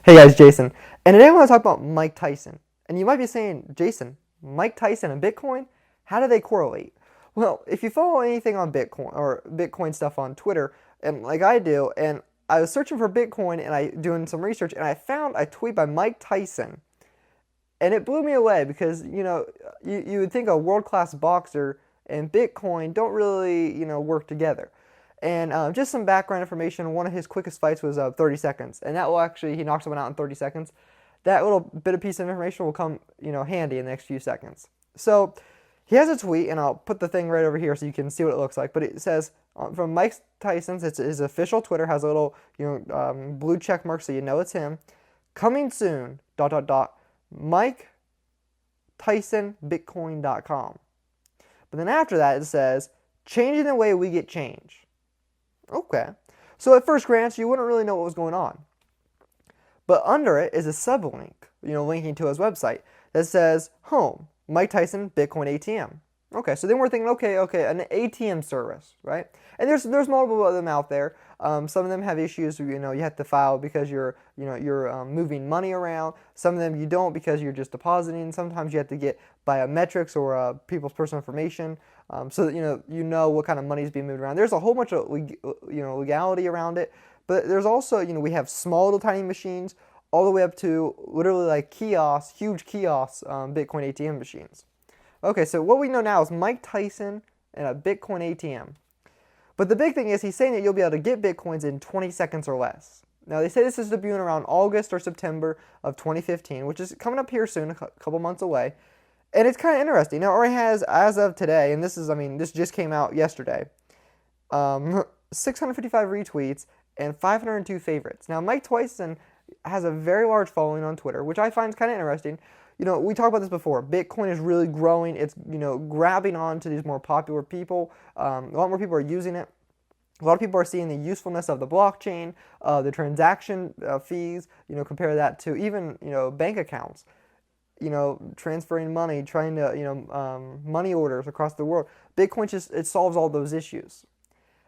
Hey guys, Jason. And today I want to talk about Mike Tyson. And you might be saying, Jason, Mike Tyson and Bitcoin, how do they correlate? Well, if you follow anything on Bitcoin or Bitcoin stuff on Twitter, and like I do, and I was searching for Bitcoin and I doing some research and I found a tweet by Mike Tyson. And it blew me away because, you would think a world-class boxer and Bitcoin don't really, work together. And just some background information, one of his quickest fights was 30 seconds. And that will actually, he knocked someone out in 30 seconds. That little bit of piece of information will come, handy in the next few seconds. So he has a tweet, and I'll put the thing right over here so you can see what it looks like. But it says, from Mike Tyson's, it's his official Twitter, has a little, blue check mark so you know it's him. Coming soon, ... Mike Tyson Bitcoin.com. But then after that it says, changing the way we get change. Okay. So at first glance you wouldn't really know what was going on. But under it is a sublink, linking to his website that says, home, Mike Tyson Bitcoin ATM. Okay, so then we're thinking, okay, an ATM service, right? And there's multiple of them out there. Some of them have issues, you have to file because you're moving money around. Some of them you don't because you're just depositing. Sometimes you have to get biometrics or people's personal information, so that you know what kind of money is being moved around. There's a whole bunch of legality around it, but there's also we have small little tiny machines all the way up to literally like kiosks, huge kiosks, Bitcoin ATM machines. Okay, so what we know now is Mike Tyson and a Bitcoin ATM. But the big thing is he's saying that you'll be able to get Bitcoins in 20 seconds or less. Now they say this is debuting around August or September of 2015, which is coming up here soon, a couple months away. And it's kind of interesting. Now it already has, as of today, and this just came out yesterday, 655 retweets and 502 favorites. Now Mike Tyson has a very large following on Twitter, which I find is kind of interesting. We talked about this before. Bitcoin is really growing. It's, grabbing on to these more popular people. A lot more people are using it. A lot of people are seeing the usefulness of the blockchain, the transaction fees. Compare that to even, bank accounts. Transferring money, trying to, money orders across the world. Bitcoin it solves all those issues.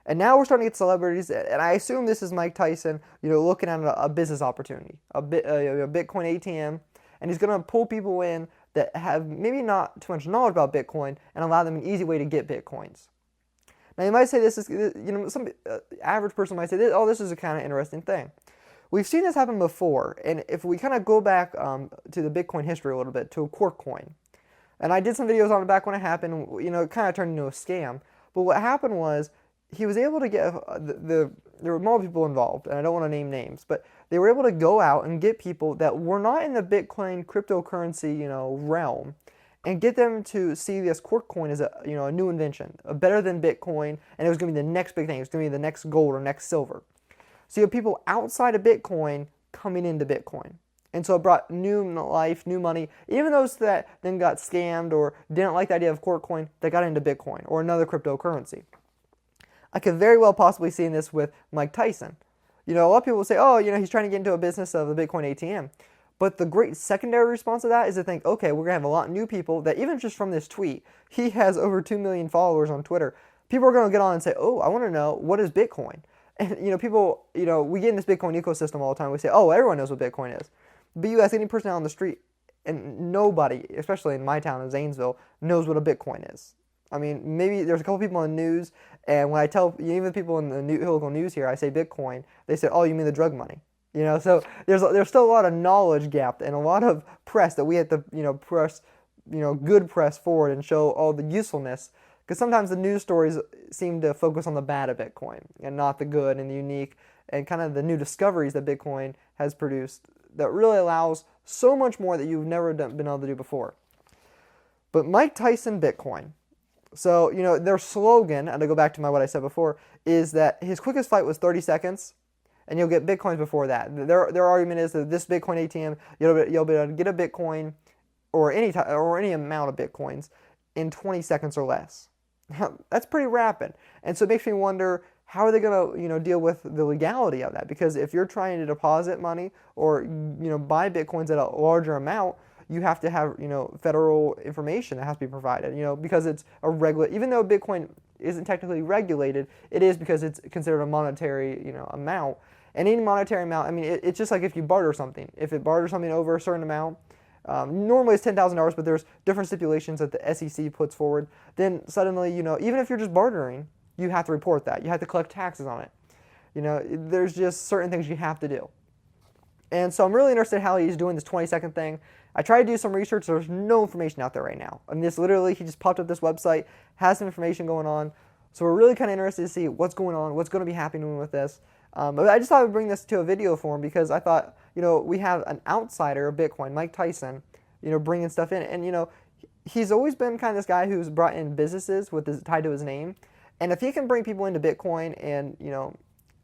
And now we're starting to get celebrities, and I assume this is Mike Tyson, looking at a business opportunity, a Bitcoin ATM. And he's going to pull people in that have maybe not too much knowledge about Bitcoin and allow them an easy way to get Bitcoins. Now you might say this is, some average person might say, this is a kind of interesting thing. We've seen this happen before, and if we kind of go back to the Bitcoin history a little bit, to a cork coin. And I did some videos on it back when it happened, it kind of turned into a scam. But what happened was, he was able to get, there were multiple people involved, and I don't want to name names, but they were able to go out and get people that were not in the Bitcoin cryptocurrency, realm, and get them to see this cork coin as a new invention, better than Bitcoin, and it was going to be the next big thing. It was going to be the next gold or next silver. So you have people outside of Bitcoin coming into Bitcoin. And so it brought new life, new money. Even those that then got scammed or didn't like the idea of cork coin, they got into Bitcoin or another cryptocurrency. I could very well possibly see this with Mike Tyson. A lot of people will say, he's trying to get into a business of the Bitcoin ATM. But the great secondary response to that is to think, okay, we're going to have a lot of new people that even just from this tweet, he has over 2 million followers on Twitter. People are going to get on and say, I want to know, what is Bitcoin? And, people, we get in this Bitcoin ecosystem all the time. We say, everyone knows what Bitcoin is. But you ask any person out on the street, and nobody, especially in my town of Zanesville, knows what a Bitcoin is. I mean, maybe there's a couple people on the news, and when I tell even the people in the local news here, I say Bitcoin, they say, you mean the drug money? So there's still a lot of knowledge gap and a lot of press that we have to, press, good press forward and show all the usefulness. Because sometimes the news stories seem to focus on the bad of Bitcoin and not the good and the unique and kind of the new discoveries that Bitcoin has produced that really allows so much more that you've never been able to do before. But Mike Tyson Bitcoin. So, their slogan, and to go back to what I said before, is that his quickest fight was 30 seconds, and you'll get Bitcoins before that. Their argument is that this Bitcoin ATM, you'll be able to get a Bitcoin or any amount of Bitcoins in 20 seconds or less. That's pretty rapid. And so it makes me wonder, how are they going to, deal with the legality of that? Because if you're trying to deposit money or, buy Bitcoins at a larger amount, you have to have, federal information that has to be provided, because it's even though Bitcoin isn't technically regulated, it is because it's considered a monetary, amount. And any monetary amount, I mean, it's just like if you barter something. If it barters something over a certain amount, normally it's $10,000, but there's different stipulations that the SEC puts forward. Then suddenly, even if you're just bartering, you have to report that. You have to collect taxes on it. There's just certain things you have to do. And so I'm really interested in how he's doing this 20-second thing. I tried to do some research. There's no information out there right now. I mean, this literally, he just popped up this website, has some information going on. So we're really kind of interested to see what's going on, what's going to be happening with this. But I just thought I would bring this to a video form because I thought, we have an outsider of Bitcoin, Mike Tyson, bringing stuff in. And, he's always been kind of this guy who's brought in businesses tied to his name. And if he can bring people into Bitcoin and,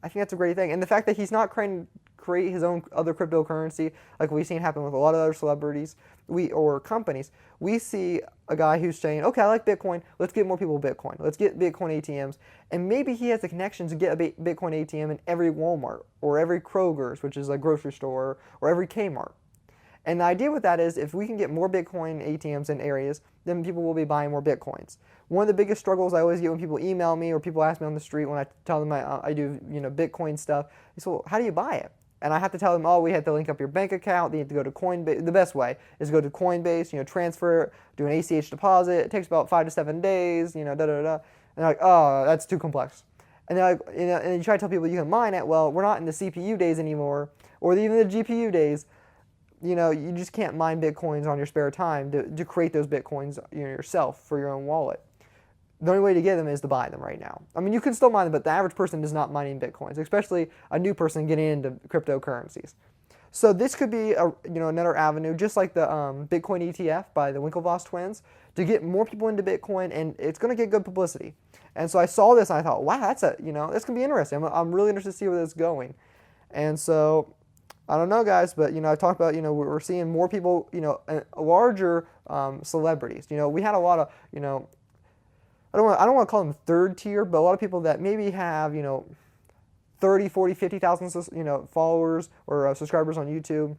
I think that's a great thing. And the fact that he's not create his own other cryptocurrency like we've seen happen with a lot of other celebrities or companies, we see a guy who's saying, okay, I like Bitcoin, let's get more people Bitcoin. Let's get Bitcoin ATMs. And maybe he has the connections to get a Bitcoin ATM in every Walmart or every Kroger's, which is a grocery store, or every Kmart. And the idea with that is if we can get more Bitcoin ATMs in areas, then people will be buying more Bitcoins. One of the biggest struggles I always get when people email me or people ask me on the street when I tell them I do Bitcoin stuff, they say, well, how do you buy it? And I have to tell them, oh, we have to link up your bank account. They have to go to Coinbase. The best way is to go to Coinbase, transfer, do an ACH deposit. It takes about 5 to 7 days, And they're like, oh, that's too complex. And they're like, and you try to tell people you can mine it. Well, we're not in the CPU days anymore, or even the GPU days. You just can't mine Bitcoins on your spare time to create those Bitcoins yourself for your own wallet. The only way to get them is to buy them right now. I mean, you can still mine them, but the average person is not mining Bitcoins, especially a new person getting into cryptocurrencies. So this could be another avenue, just like the Bitcoin ETF by the Winklevoss twins, to get more people into Bitcoin, and it's going to get good publicity. And so I saw this and I thought, wow, this can be interesting. I'm really interested to see where this is going. And so I don't know, guys, but I talked about we're seeing more people, larger celebrities. We had a lot of I don't want to call them third tier, but a lot of people that maybe have 30, 40, 50,000 followers or subscribers on YouTube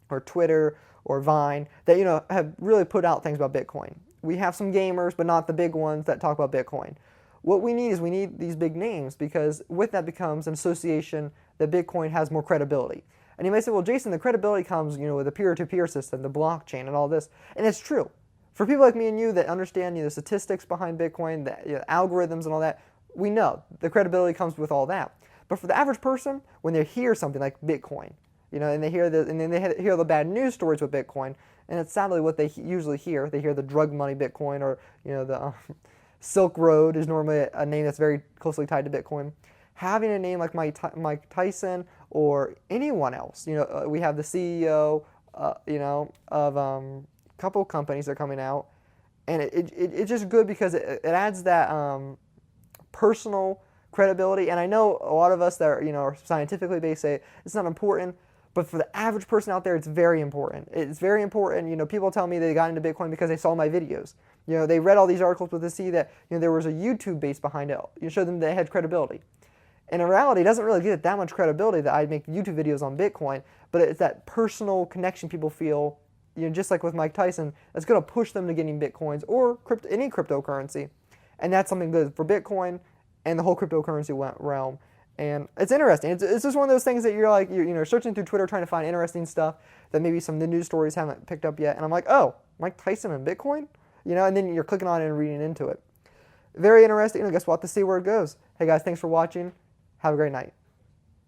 or Twitter or Vine that have really put out things about Bitcoin. We have some gamers, but not the big ones that talk about Bitcoin. What we need these big names, because with that becomes an association that Bitcoin has more credibility. And you may say, well, Jason, the credibility comes with a peer-to-peer system, the blockchain, and all this, and it's true. For people like me and you that understand the statistics behind Bitcoin, the algorithms and all that, we know the credibility comes with all that. But for the average person, when they hear something like Bitcoin, and they hear and then they hear the bad news stories with Bitcoin, and it's sadly what they usually hear. They hear the drug money Bitcoin, or the Silk Road is normally a name that's very closely tied to Bitcoin. Having a name like Mike Tyson or anyone else, we have the CEO, of couple companies that are coming out, and it's just good because it adds that personal credibility. And I know a lot of us that are scientifically based say it's not important, but for the average person out there, it's very important. It's very important. People tell me they got into Bitcoin because they saw my videos. They read all these articles, but they see that there was a YouTube base behind it. You show them they had credibility. And in reality, it doesn't really get that much credibility that I make YouTube videos on Bitcoin, but it's that personal connection people feel, just like with Mike Tyson, that's going to push them to getting Bitcoins or any cryptocurrency. And that's something good for Bitcoin and the whole cryptocurrency realm. And it's interesting. It's just one of those things that you're searching through Twitter trying to find interesting stuff that maybe some of the news stories haven't picked up yet. And I'm like, oh, Mike Tyson and Bitcoin? And then you're clicking on it and reading into it. Very interesting. I guess we'll have to see where it goes. Hey guys, thanks for watching. Have a great night.